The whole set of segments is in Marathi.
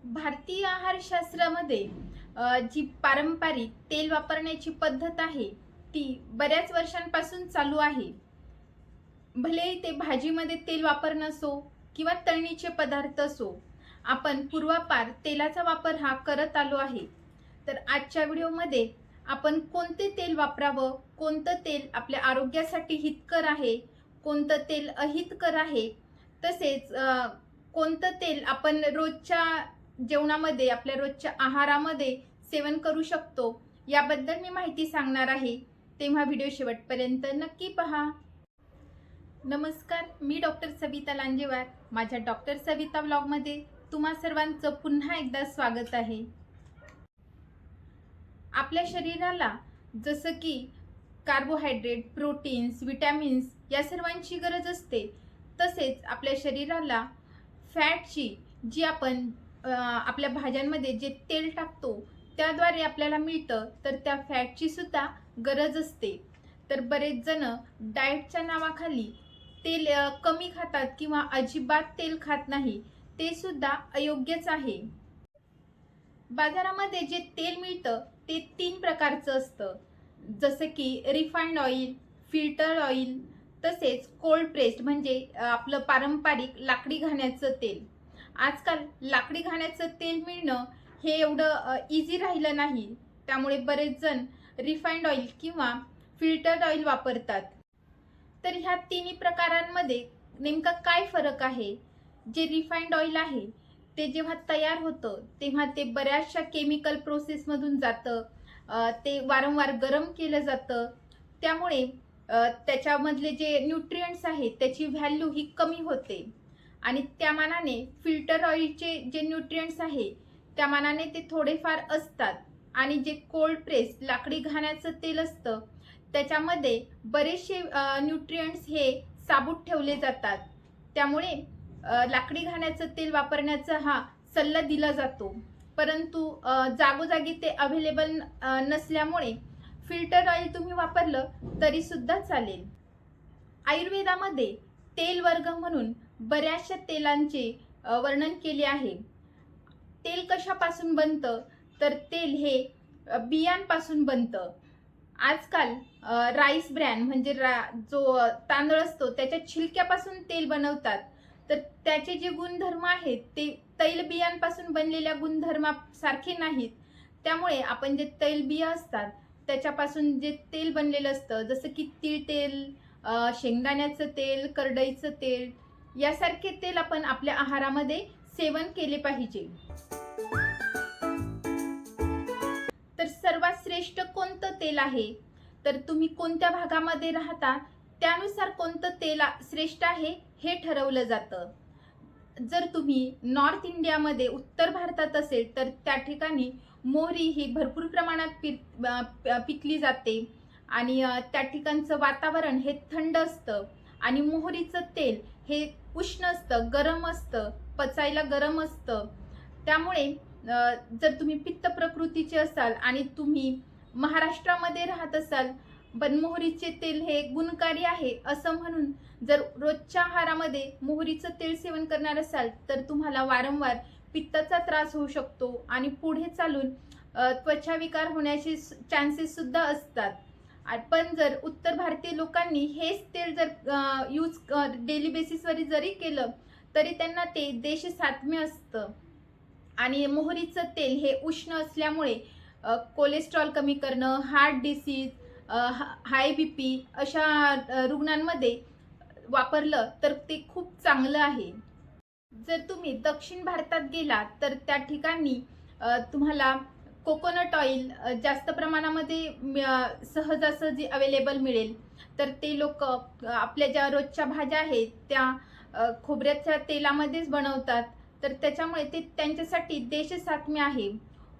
भारतीय आहारशास्त्रामध्ये जी पारंपरिक तेल वापरण्याची पद्धत आहे ती बऱ्याच वर्षांपासून चालू आहे. भले ते भाजीमध्ये तेल वापरणं असो किंवा तळणीचे पदार्थ असो, आपण पूर्वापार तेलाचा वापर हा करत आलो आहे. तर आजच्या व्हिडिओमध्ये आपण कोणते तेल वापरावं, कोणतं तेल आपल्या आरोग्यासाठी हितकर आहे, कोणतं तेल अहितकर आहे, तसेच कोणतं तेल आपण रोजच्या जेवणामध्ये आपल्या रोजच्या आहारामध्ये सेवन करू शकतो याबद्दल मी माहिती सांगणार आहे. तेव्हा व्हिडिओ शेवटपर्यंत नक्की पहा. नमस्कार, मी डॉक्टर सविता लांजेवार. माझ्या डॉक्टर सविता व्लॉगमध्ये तुम्हा सर्वांचं पुन्हा एकदा स्वागत आहे. आपल्या शरीराला जसं की कार्बोहायड्रेट, प्रोटीन्स, विटॅमिन्स या सर्वांची गरज असते, तसेच आपल्या शरीराला फॅटची जी आपण आपल्या भाज्यांमध्ये जे तेल टाकतो त्याद्वारे आपल्याला मिळतं, तर त्या फॅटची सुद्धा गरज असते. तर बरेच जण डाएटच्या नावाखाली तेल कमी खातात किंवा अजिबात तेल खात नाही, ते सुद्धा अयोग्यच आहे. बाजारामध्ये जे तेल मिळतं ते 3 प्रकारचं असतं, जसं की रिफाइंड ऑइल, फिल्टर ऑइल, तसेच कोल्ड प्रेस्ड म्हणजे आपलं पारंपरिक लाकडी घाण्याचं तेल. आजकाल लाकडी घाण्याचं तेल मिळणं हे एवढं इझी राहिलं नाही, त्यामुळे बरेच जण रिफाइंड ऑइल किंवा फिल्टर ऑइल वापरतात. तर ह्या तिन्ही प्रकारांमध्ये नेमका काय फरक आहे? जे रिफाइंड ऑइल आहे ते जेव्हा तयार होतं तेव्हा ते बऱ्याचशा केमिकल प्रोसेसमधून जातं, ते वारंवार गरम केलं जातं, त्यामुळे त्याच्यामधले जे न्यूट्रिएंट्स आहेत त्याची व्हॅल्यू ही कमी होते. आणि त्या मानाने फिल्टर ऑइलचे जे न्यूट्रिएंट्स आहे त्या मानाने ते थोडेफार असतात. आणि जे कोल्ड प्रेस लाकडी घाण्याचं तेल असतं त्याच्यामध्ये बरेचसे न्यूट्रिएंट्स हे साबूत ठेवले जातात, त्यामुळे लाकडी घाण्याचं तेल वापरण्याचा हा सल्ला दिला जातो. परंतु जागोजागी ते अवेलेबल नसल्यामुळे फिल्टर ऑइल तुम्ही वापरलं तरी सुद्धा चालेल. आयुर्वेदामध्ये तेल वर्ग म्हणून बऱ्याचशा तेलांचे वर्णन केले आहे. तेल कशापासून बनतं? तर तेल हे बियांपासून बनतं. आजकाल राईस ब्रॅन म्हणजे जो तांदूळ असतो त्याच्या छिलक्यापासून तेल बनवतात. तर त्याचे जे गुणधर्म आहेत ते तैलबियांपासून बनलेल्या गुणधर्मासारखे नाहीत. त्यामुळे आपण जे तैलबिया असतात त्याच्यापासून जे तेल बनलेलं असतं, जसं की तीळ तेल, शेंगदाण्याचं तेल, करडईचं तेल यासारखे तेल आपण आपल्या आहारामध्ये सेवन केले पाहिजे. तर सर्वात श्रेष्ठ कोणतं तेल आहे? तर तुम्ही कोणत्या भागामध्ये राहता त्यानुसार कोणतं तेल श्रेष्ठ आहे हे ठरवलं जातं. जर तुम्ही नॉर्थ इंडियामध्ये उत्तर भारतात असेल तर त्या ठिकाणी मोहरी ही भरपूर प्रमाणात पिकली जाते आणि त्या ठिकाणचं वातावरण हे थंड असतं आणि मोहरीचं तेल हे उष्ण असतं, गरम असतं, पचायला गरम असतं. त्यामुळे जर तुम्ही पित्त प्रकृतीचे असाल आणि तुम्ही महाराष्ट्रामध्ये राहत असाल पण मोहरीचे तेल हे गुणकारी आहे असं म्हणून जर रोजच्या आहारामध्ये मोहरीचं तेल सेवन करणार असाल तर तुम्हाला वारंवार पित्ताचा त्रास होऊ शकतो आणि पुढे चालून त्वचा विकार होण्याचे चान्सेस सुद्धा असतात. पण जर उत्तर भारतीय लोकांनी हेच तेल जर यूज डेली बेसिसवर जरी केलं तरी त्यांना ते देशसात्म्य असतं. आणि मोहरीचं तेल हे उष्ण असल्यामुळे कोलेस्ट्रॉल कमी करणं, हार्ट डिसीज, हाय बीपी अशा रुग्णांमध्ये वापरलं तर ते खूप चांगलं आहे. जर तुम्ही दक्षिण भारतात गेलात तर त्या ठिकाणी तुम्हाला कोकोनट ऑइल जास्त प्रमाणामध्ये सहजासहजी अवेलेबल मिळेल. तर ते लोक आपल्या ज्या रोजच्या भाज्या आहेत त्या खोबऱ्याच्या तेलामध्येच बनवतात, तर त्याच्यामुळे ते त्यांच्यासाठी देशसात्म्य आहे.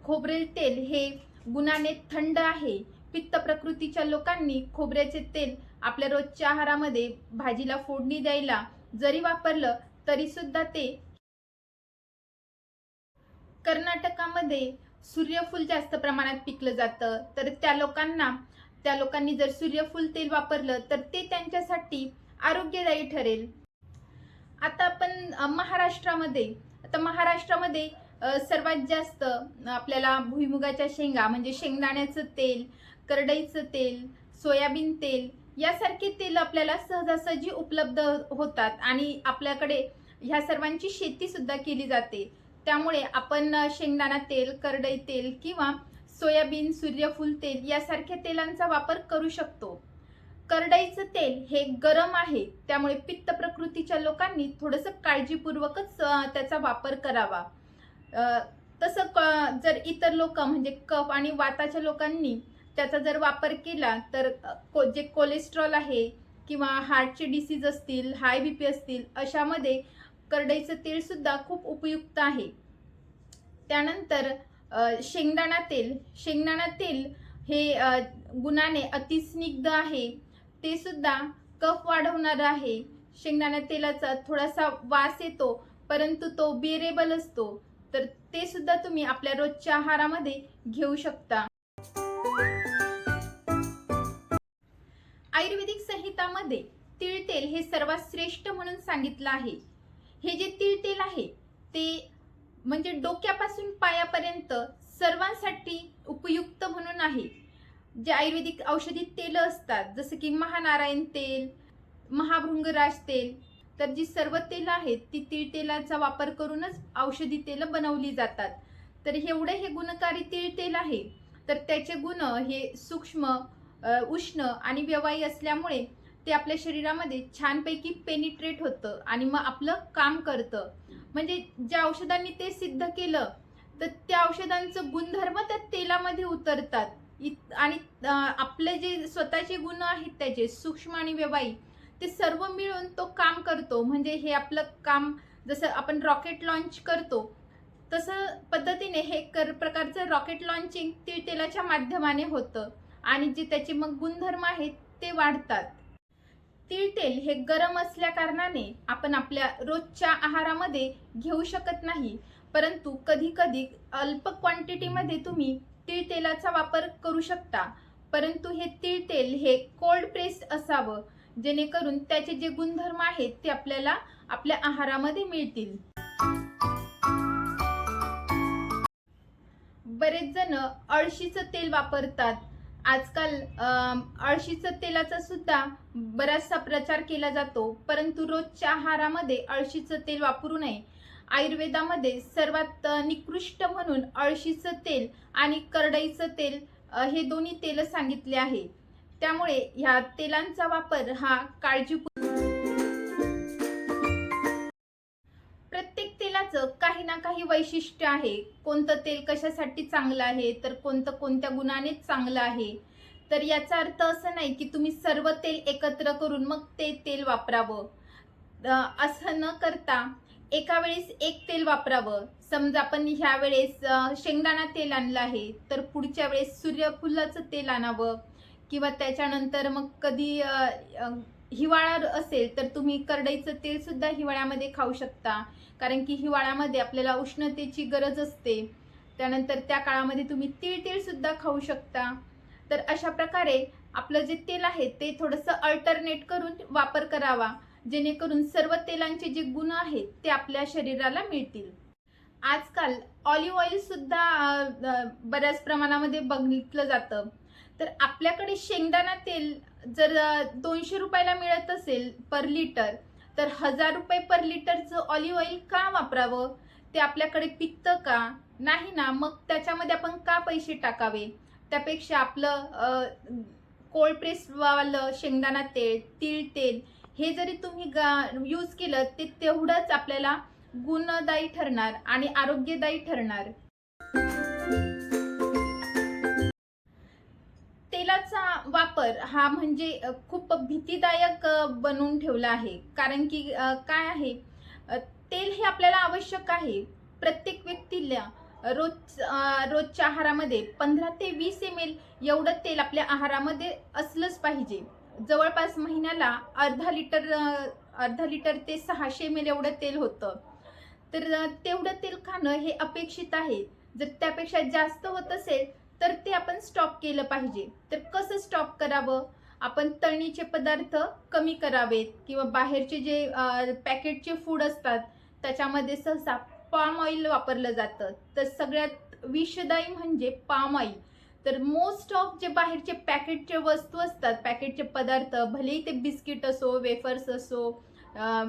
खोबरेल तेल हे गुणाने थंड आहे. पित्त प्रकृतीच्या लोकांनी खोबऱ्याचे तेल आपल्या रोजच्या आहारामध्ये भाजीला फोडणी द्यायला जरी वापरलं तरी सुद्धा ते. कर्नाटकामध्ये सूर्यफूल जास्त प्रमाणात पिकलं जातं, तर त्या लोकांनी जर सूर्यफूल तेल वापरलं तर ते त्यांच्यासाठी आरोग्यदायी ठरेल. आता आपण महाराष्ट्रामध्ये सर्वात जास्त आपल्याला भुईमुगाच्या शेंगा म्हणजे शेंगदाण्याचं तेल, करडईचं तेल, सोयाबीन तेल यासारखे तेल आपल्याला सहजासहजी उपलब्ध होतात आणि आपल्याकडे ह्या सर्वांची शेती सुद्धा केली जाते. त्यामुळे आपण शेंगदाणा तेल, करडई तेल किंवा सोयाबीन, सूर्यफूल तेल यासारख्या तेलांचा वापर करू शकतो. करडईचं तेल हे गरम आहे, त्यामुळे पित्त प्रकृतीच्या लोकांनी थोडंसं काळजीपूर्वकच त्याचा वापर करावा. तसं जर इतर लोक म्हणजे कफ आणि वाताच्या लोकांनी त्याचा जर वापर केला तर जे कोलेस्ट्रॉल आहे किंवा हार्टचे डिसीज असतील, हाय बीपी असतील, अशामध्ये करडईचं तेल सुद्धा खूप उपयुक्त आहे. त्यानंतर शेंगदाणा तेल हे गुणाने अतिस्निग्ध आहे. ते सुद्धा कफ वाढवणारं आहे. शेंगदाणा तेलाचा थोडासा वास येतो, परंतु तो बिअरेबल असतो. तर ते सुद्धा तुम्ही आपल्या रोजच्या आहारामध्ये घेऊ शकता. आयुर्वेदिक संहितामध्ये तीळ तेल हे सर्वात श्रेष्ठ म्हणून सांगितलं आहे. हे जे तीळ तेल आहे ते म्हणजे डोक्यापासून पायापर्यंत सर्वांसाठी उपयुक्त म्हणून आहे. जे आयुर्वेदिक औषधी तेल असतात जसं की महानारायण तेल, महाभृंगराज तेल, तर जी सर्व तेल आहेत ती तीळ तेलाचा वापर करूनच औषधी तेल बनवली जातात. तर एवढे हे गुणकारी तीळ तेल आहे, तर त्याचे गुण हे सूक्ष्म, उष्ण आणि व्यवायी असल्यामुळे ते आपल्या शरीरामध्ये छानपैकी पेनिट्रेट होतं आणि मग आपलं काम करतं. म्हणजे ज्या औषधांनी ते सिद्ध केलं तर त्या औषधांचं गुणधर्म त्या तेलामध्ये उतरतात आणि आपले जे स्वतःचे गुण आहेत त्याचे सूक्ष्म आणि व्यवायी ते सर्व मिळून तो काम करतो. म्हणजे हे आपलं काम जसं आपण रॉकेट लॉन्च करतो तसं पद्धतीने हे प्रकारचं रॉकेट लॉन्चिंग तीळ तेलाच्या माध्यमाने होतं आणि जे त्याचे मग गुणधर्म आहेत ते वाढतात. तीळ तेल हे गरम असल्या कारणाने आपण आपल्या रोजच्या आहारामध्ये घेऊ शकत नाही, परंतु कधी कधी अल्प क्वांटिटीमध्ये तुम्ही तीळ तेलाचा वापर करू शकता. परंतु हे तीळ तेल हे कोल्ड प्रेस्ड असावं, जेणेकरून त्याचे जे गुणधर्म आहेत ते आपल्याला आपल्या आहारामध्ये मिळतील. बरेच जण अळशीचं तेल वापरतात. आजकाल अळशीचं तेलाचा सुद्धा बराचसा प्रचार केला जातो, परंतु रोजच्या आहारामध्ये अळशीचं तेल वापरू नये. आयुर्वेदामध्ये सर्वात निकृष्ट म्हणून अळशीचं तेल आणि करडईचं तेल हे दोन्ही तेल सांगितले आहे. त्यामुळे ह्या तेलांचा वापर हा प्रत्येक तेलाचं काही ना काही वैशिष्ट्य आहे. कोणतं तेल कशासाठी चांगलं आहे तर कोणतं कोणत्या गुणाने चांगलं आहे. तर याचा अर्थ असं नाही की तुम्ही सर्व तेल एकत्र करून मग ते तेल वापरावं. असं न करता एका वेळेस एक तेल वापरावं. समजा आपण ह्या वेळेस शेंगदाणा तेल आणलं आहे तर पुढच्या वेळेस सूर्यफुलाचं तेल आणावं किंवा त्याच्यानंतर मग कधी हिवाळा असेल तर तुम्ही करडईचं तेल सुद्धा हिवाळ्यामध्ये खाऊ शकता, कारण की हिवाळ्यामध्ये आपल्याला उष्णतेची गरज असते. त्यानंतर त्या काळामध्ये तुम्ही तीळ सुद्धा खाऊ शकता. तर अशा प्रकारे आपलं जे तेल आहे ते थोडंसं अल्टरनेट करून वापर करावा, जेणेकरून सर्व तेलांचे जे गुण आहेत ते आपल्या शरीराला मिळतील. आजकाल ऑलिव्ह ऑइल सुद्धा बऱ्याच प्रमाणामध्ये बघितलं जातं. तर आपल्याकडे शेंगदाणा तेल जर 200 रुपयाला मिळत असेल पर लिटर, तर 1000 रुपये पर लिटरचं ऑलिव्ह ऑइल का वापरावं? ते आपल्याकडे पिकतं का? नाही ना. मग त्याच्यामध्ये आपण का पैसे टाकावे? त्यापेक्षा आपलं कोल्ड प्रेसवालं शेंगदाणा तेल, तीळ तेल हे जरी तुम्ही यूज केलं ते तेवढंच आपल्याला गुणदायी ठरणार आणि आरोग्यदायी ठरणार. तेलाचा वापर हा म्हणजे खूप भीतीदायक बनवून ठेवला आहे. कारण की काय आहे, तेल हे आपल्याला आवश्यक आहे. प्रत्येक व्यक्तीला रोजच्या आहारामध्ये 15 ते 20 ml एवढं तेल आपल्या आहारामध्ये असलंच पाहिजे. जवळपास महिन्याला अर्धा लिटर ते 600 ml एवढं तेल होतं. तर तेवढं तेल खाणं हे अपेक्षित आहे. जर त्यापेक्षा जास्त होत असेल तर ते आपण स्टॉप केलं पाहिजे. तर कसं स्टॉप करावं? आपण तळणीचे पदार्थ कमी करावेत किंवा बाहेरचे जे पॅकेटचे फूड असतात त्याच्यामध्ये सहसा पाम ऑइल वापरलं जातं. तर सगळ्यात विषदायी म्हणजे पाम ऑइल. तर मोस्ट ऑफ जे बाहेरचे पॅकेटचे वस्तू असतात, पॅकेटचे पदार्थ, भलेही ते बिस्किट असो, वेफर्स असो,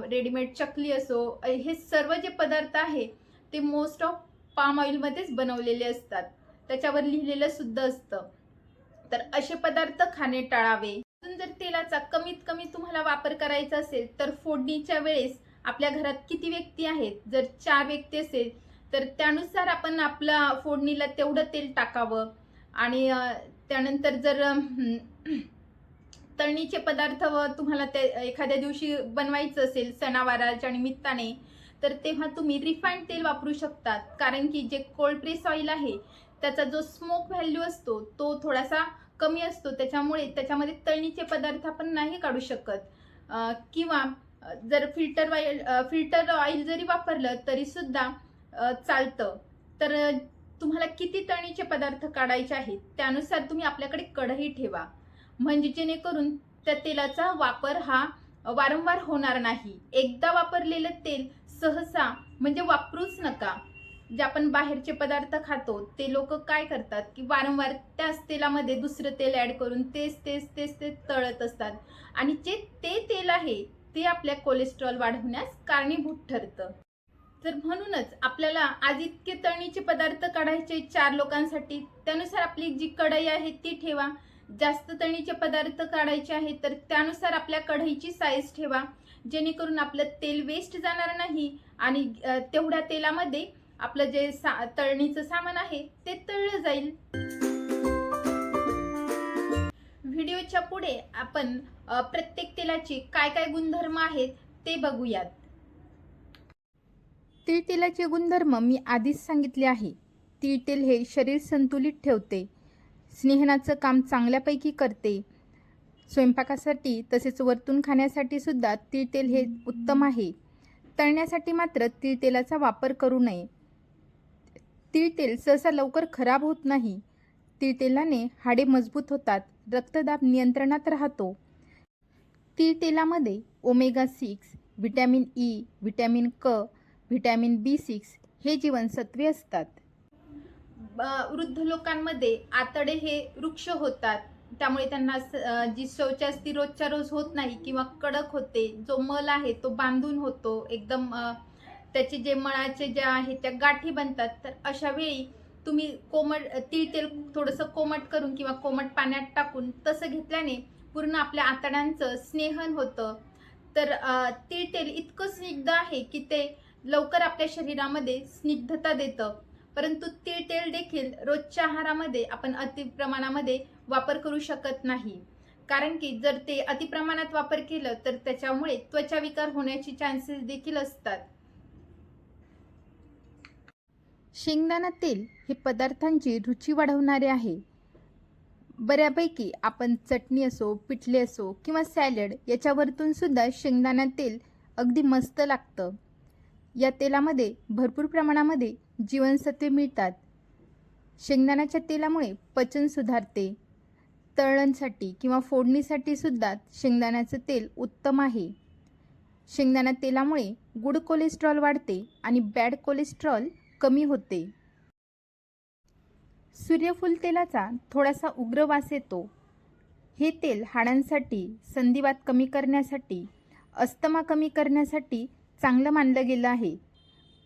रेडीमेड चकली असो, हे सर्व जे पदार्थ आहे ते मोस्ट ऑफ पाम ऑइलमध्येच बनवलेले असतात. त्याच्यावर लिहिलेलं सुद्धा असतं. तर असे पदार्थ खाणे टाळावे. अजून जर तेलाचा कमीत कमी तुम्हाला वापर करायचा असेल तर फोडणीच्या वेळेस आपल्या घरात किती व्यक्ती आहेत, जर 4 व्यक्ती असेल तर त्यानुसार आपण आपला फोडणीला तेवढं तेल टाकावं. आणि त्यानंतर जर तळणीचे पदार्थ तुम्हाला ते एखाद्या दिवशी बनवायचं असेल सणावाराच्या निमित्ताने, तर तेव्हा तुम्ही रिफाईंड तेल वापरू शकतात. कारण की जे कोल्ड प्रेस ऑइल आहे त्याचा जो स्मोक व्हॅल्यू असतो तो थोडासा कमी असतो. त्याच्यामुळे त्याच्यामध्ये तळणीचे पदार्थ आपण नाही काढू शकत. किंवा जर फिल्टर ऑइल जरी वापरलं तरी सुद्धा चालतं. तर तुम्हाला किती तळणीचे पदार्थ काढायचे आहेत त्यानुसार तुम्ही आपल्याकडे कढई ठेवा, म्हणजे जेणेकरून त्या तेलाचा वापर हा वारंवार होणार नाही. एकदा वापरलेलं तेल सहसा म्हणजे वापरूच नका. जे आपण बाहेरचे पदार्थ खातो ते लोक काय करतात की वारंवार त्याच तेलामध्ये दुसरं तेल ऍड करून तेच तेच तेच ते तळत असतात. आणि जे ते तेल आहे ते आपल्या कोलेस्ट्रॉल वाढवण्यास कारणीभूत ठरतं. तर म्हणूनच आपल्याला आज इतके तळणीचे पदार्थ काढायचे 4 लोकांसाठी, त्यानुसार आपली जी कढई आहे ती ठेवा. जास्त तळणीचे पदार्थ काढायचे आहे तर त्यानुसार आपल्या कढईची साईज ठेवा, जेणेकरून आपलं तेल वेस्ट जाणार नाही आणि तेवढ्या तेलामध्ये आपलं जे तळणीचं सामान आहे ते तळलं जाईल. व्हिडिओच्या पुढे आपण प्रत्येक तेलाची काय काय गुणधर्म आहेत ते बघूयात. तीळ तेलाचे गुणधर्म मी आधीच सांगितले आहे. तीळ तेल हे शरीर संतुलित ठेवते, स्नेहनाचं काम चांगल्यापैकी करते. स्वयंपाकासाठी तसेच वरतून खाण्यासाठी सुद्धा तीळ तेल हे उत्तम आहे. तळण्यासाठी मात्र तीळ तेलाचा वापर करू नये. तीळ तेल सहसा लवकर खराब होत नाही. तीळ तेलाने हाडे मजबूत होतात, रक्तदाब नियंत्रणात राहतो. तीळ तेलामध्ये ओमेगा 6, व्हिटॅमिन ई, व्हिटॅमिन क, व्हिटॅमिन B6 हे जीवनसत्वे असतात. वृद्ध लोकांमध्ये आतडे हे वृक्ष होतात, त्यामुळे त्यांना जी शौच असती रोजच्या रोज होत नाही किंवा कडक होते. जो मल आहे तो बांधून होतो एकदम. त्याचे जे मळाचे जे आहे त्या गाठी बनतात. तर अशा वेळी तुम्ही तीळ तेल थोडंसं कोमट करून किंवा कोमट पाण्यात टाकून तसं घेतल्याने पूर्ण आपल्या आतड्यांचं स्नेहन होतं. तर तीळ तेल इतकं स्निग्ध आहे की ते लवकर आपल्या शरीरामध्ये स्निग्धता देतं. परंतु तीळ तेल देखील रोजच्या आहारामध्ये आपण अतिप्रमाणामध्ये वापर करू शकत नाही. कारण की जर ते अतिप्रमाणात वापर केलं तर त्याच्यामुळे त्वचा विकार होण्याची चान्सेस देखील असतात. शेंगदाणा तेल हे पदार्थांची रुची वाढवणारे आहे. बऱ्यापैकी आपण चटणी असो, पिठले असो किंवा सॅलड याच्यावरतून सुद्धा शेंगदाणा तेल अगदी मस्त लागतं. या तेलामध्ये भरपूर प्रमाणामध्ये जीवनसत्वे मिळतात. शेंगदाण्याच्या तेलामुळे पचन सुधारते. तळणसाठी किंवा फोडणीसाठी सुद्धा शेंगदाण्याचं तेल उत्तम आहे. शेंगदाणा तेलामुळे गुड कोलेस्ट्रॉल वाढते आणि बॅड कोलेस्ट्रॉल कमी होते. सूर्यफूल तेलाचा थोडासा उग्र वास येतो. हे तेल हाडांसाठी, संधिवात कमी करण्यासाठी, अस्थमा कमी करण्यासाठी चांगलं मानलं गेलं आहे.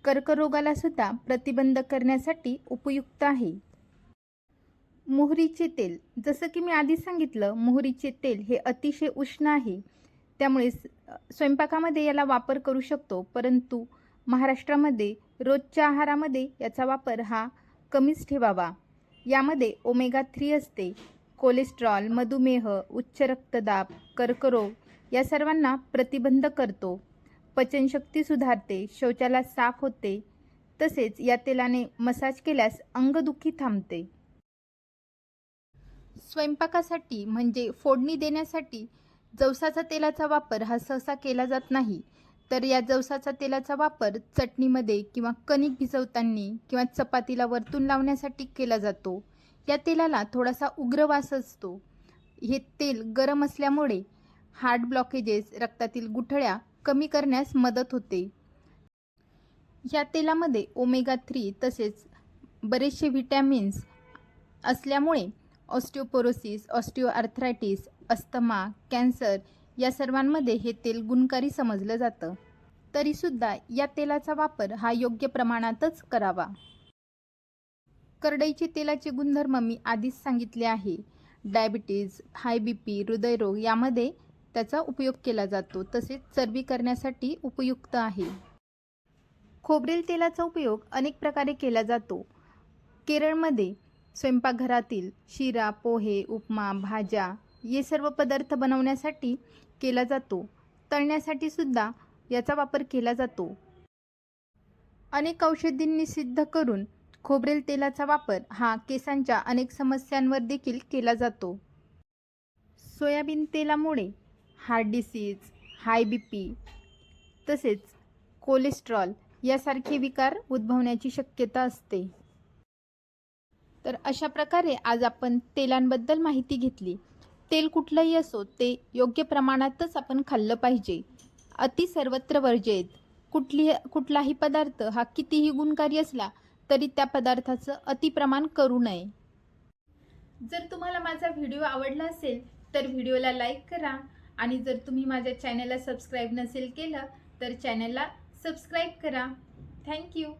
कर्करोगाला सुद्धा प्रतिबंध करण्यासाठी उपयुक्त आहे. मोहरीचे तेल, जसं की मी आधी सांगितलं, मोहरीचे तेल हे अतिशय उष्ण आहे, त्यामुळे स्वयंपाकामध्ये याला वापर करू शकतो. परंतु महाराष्ट्रामध्ये रोजच्या आहारामध्ये याचा वापर हा कमीच ठेवावा. यामध्ये ओमेगा 3 असते. कोलेस्ट्रॉल, मधुमेह, उच्च रक्तदाब, कर्करोग या सर्वांना प्रतिबंध करतो. पचनशक्ती सुधारते, शौचाला साफ होते. तसेच या तेलाने मसाज केल्यास अंगदुखी थांबते. स्वयंपाकासाठी म्हणजे फोडणी देण्यासाठी जवसाचा तेलाचा वापर हा सहसा केला जात नाही. तर या जवसाचा तेलाचा वापर चटणीमध्ये किंवा कणिक भिजवताना किंवा चपातीला वरतून लावण्यासाठी केला जातो. या तेलाला थोडासा उग्र वास असतो. हे तेल गरम असल्यामुळे हार्ट ब्लॉकेजेस, रक्तातील गुठळ्या कमी करण्यास मदत होते. या तेलामध्ये ओमेगा 3 तसेच बरेचसे व्हिटॅमिन्स असल्यामुळे ऑस्टिओपोरोसिस, ऑस्टिओआर्थरायटिस, अस्थमा, कॅन्सर या सर्वांमध्ये हे तेल गुणकारी समजलं जातं. तरीसुद्धा या तेलाचा वापर हा योग्य प्रमाणातच करावा. करडईचे तेलाचे गुणधर्म मी आधीच सांगितले आहे. डायबिटीज, हाय BP, हृदयरोग यामध्ये त्याचा उपयोग केला जातो. तसेच चरबी करण्यासाठी उपयुक्त आहे. खोबरेल तेलाचा उपयोग अनेक प्रकारे केला जातो. केरळमध्ये स्वयंपाकघरातील शिरा, पोहे, उपमा, भाज्या हे सर्व पदार्थ बनवण्यासाठी केला जातो. तळण्यासाठी सुद्धा याचा वापर केला जातो. अनेक औषधींनी सिद्ध करून खोबरेल तेलाचा वापर हा केसांच्या अनेक समस्यांवर देखील केला जातो. सोयाबीन तेलामुळे हार्ट डिसीज, हाय BP तसेच कोलेस्ट्रॉल यासारखे विकार उद्भवण्याची शक्यता असते. तर अशा प्रकारे आज आपण तेलांबद्दल माहिती घेतली. तेल कुठलंही असो ते योग्य प्रमाणातच आपण खाल्लं पाहिजे. अति सर्वत्र वर्ज्येत. कुठलाही पदार्थ हा कितीही गुणकारी असला तरी त्या पदार्थाचं अतिप्रमाण करू नये. जर तुम्हाला माझा व्हिडिओ आवडला असेल तर व्हिडिओला लाईक करा आणि जर तुम्ही माझ्या चॅनलला सबस्क्राईब नसेल केलं तर चॅनलला सबस्क्राईब करा. थँक्यू.